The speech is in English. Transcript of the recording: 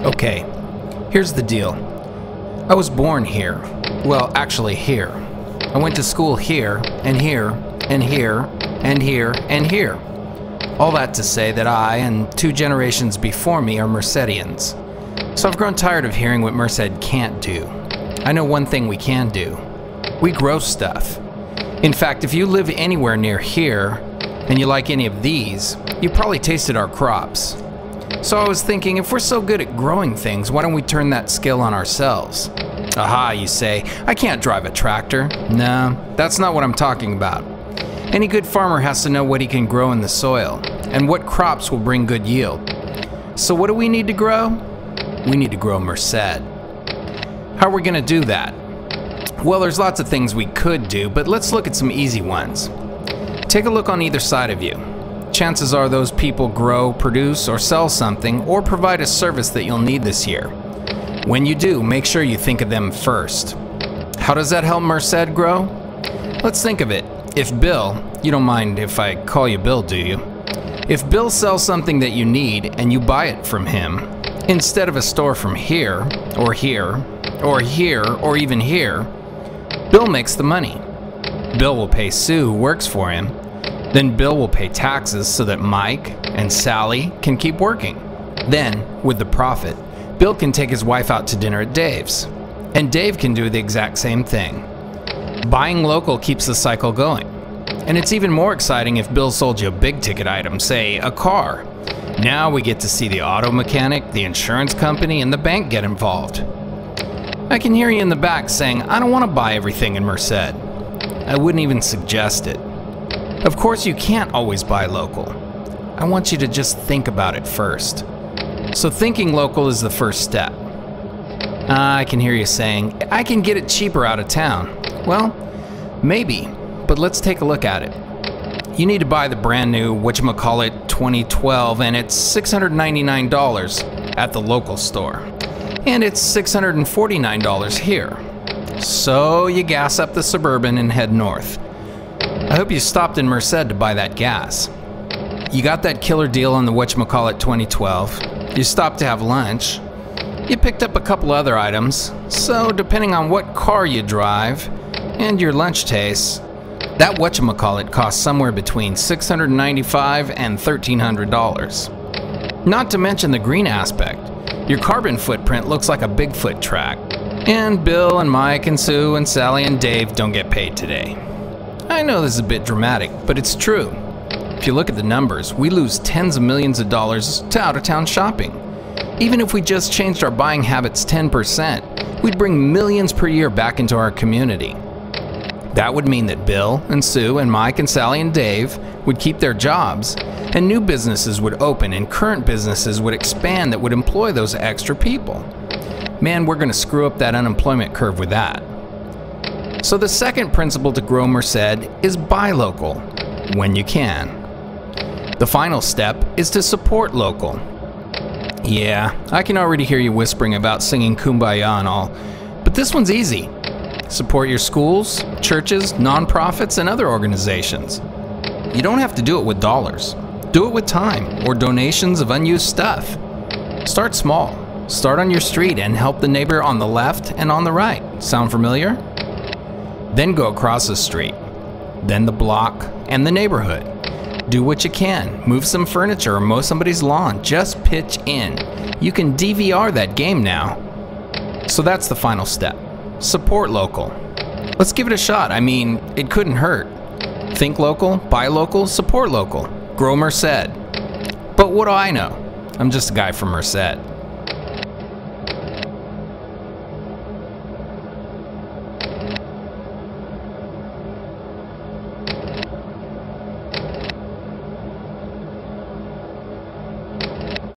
Okay, here's the deal. I was born here. Well, actually here. I went to school here, and here, and here, and here, and here. All that to say that I and 2 generations before me are Mercedians. So I've grown tired of hearing what Merced can't do. I know one thing we can do. We grow stuff. In fact, if you live anywhere near here, and you like any of these, you probably tasted our crops. So I was thinking, if we're so good at growing things, why don't we turn that skill on ourselves? Aha, you say, I can't drive a tractor. No, that's not what I'm talking about. Any good farmer has to know what he can grow in the soil, and what crops will bring good yield. So what do we need to grow? We need to grow Merced. How are we going to do that? Well, there's lots of things we could do, but let's look at some easy ones. Take a look on either side of you. Chances are those people grow, produce, or sell something, or provide a service that you'll need this year. When you do, make sure you think of them first. How does that help Merced grow? Let's think of it. If Bill, you don't mind if I call you Bill, do you? If Bill sells something that you need and you buy it from him, instead of a store from here, or here, or here, or even here, Bill makes the money. Bill will pay Sue, who works for him. Then Bill will pay taxes so that Mike and Sally can keep working. Then, with the profit, Bill can take his wife out to dinner at Dave's. And Dave can do the exact same thing. Buying local keeps the cycle going. And it's even more exciting if Bill sold you a big ticket item, say a car. Now we get to see the auto mechanic, the insurance company, and the bank get involved. I can hear you in the back saying, I don't want to buy everything in Merced. I wouldn't even suggest it. Of course you can't always buy local. I want you to just think about it first. So thinking local is the first step. I can hear you saying, I can get it cheaper out of town. Well, maybe, but let's take a look at it. You need to buy the brand new whatchamacallit 2012 and it's $699 at the local store. And it's $649 here. So you gas up the Suburban and head north. I hope you stopped in Merced to buy that gas. You got that killer deal on the whatchamacallit 2012. You stopped to have lunch. You picked up a couple other items. So depending on what car you drive and your lunch tastes, that whatchamacallit costs somewhere between $695 and $1,300. Not to mention the green aspect. Your carbon footprint looks like a Bigfoot track. And Bill and Mike and Sue and Sally and Dave don't get paid today. I know this is a bit dramatic, but it's true. If you look at the numbers, we lose tens of millions of dollars to out-of-town shopping. Even if we just changed our buying habits 10%, we'd bring millions per year back into our community. That would mean that Bill and Sue and Mike and Sally and Dave would keep their jobs, and new businesses would open and current businesses would expand that would employ those extra people. Man, we're going to screw up that unemployment curve with that. So the second principle to grow Merced is buy local, when you can. The final step is to support local. Yeah, I can already hear you whispering about singing Kumbaya and all, but this one's easy. Support your schools, churches, nonprofits, and other organizations. You don't have to do it with dollars. Do it with time or donations of unused stuff. Start small. Start on your street and help the neighbor on the left and on the right. Sound familiar? Then go across the street, then the block and the neighborhood. Do what you can. Move some furniture or mow somebody's lawn. Just pitch in. You can DVR that game now. So that's the final step. Support local. Let's give it a shot. I mean, it couldn't hurt. Think local, buy local, support local. Grow Merced. But what do I know? I'm just a guy from Merced.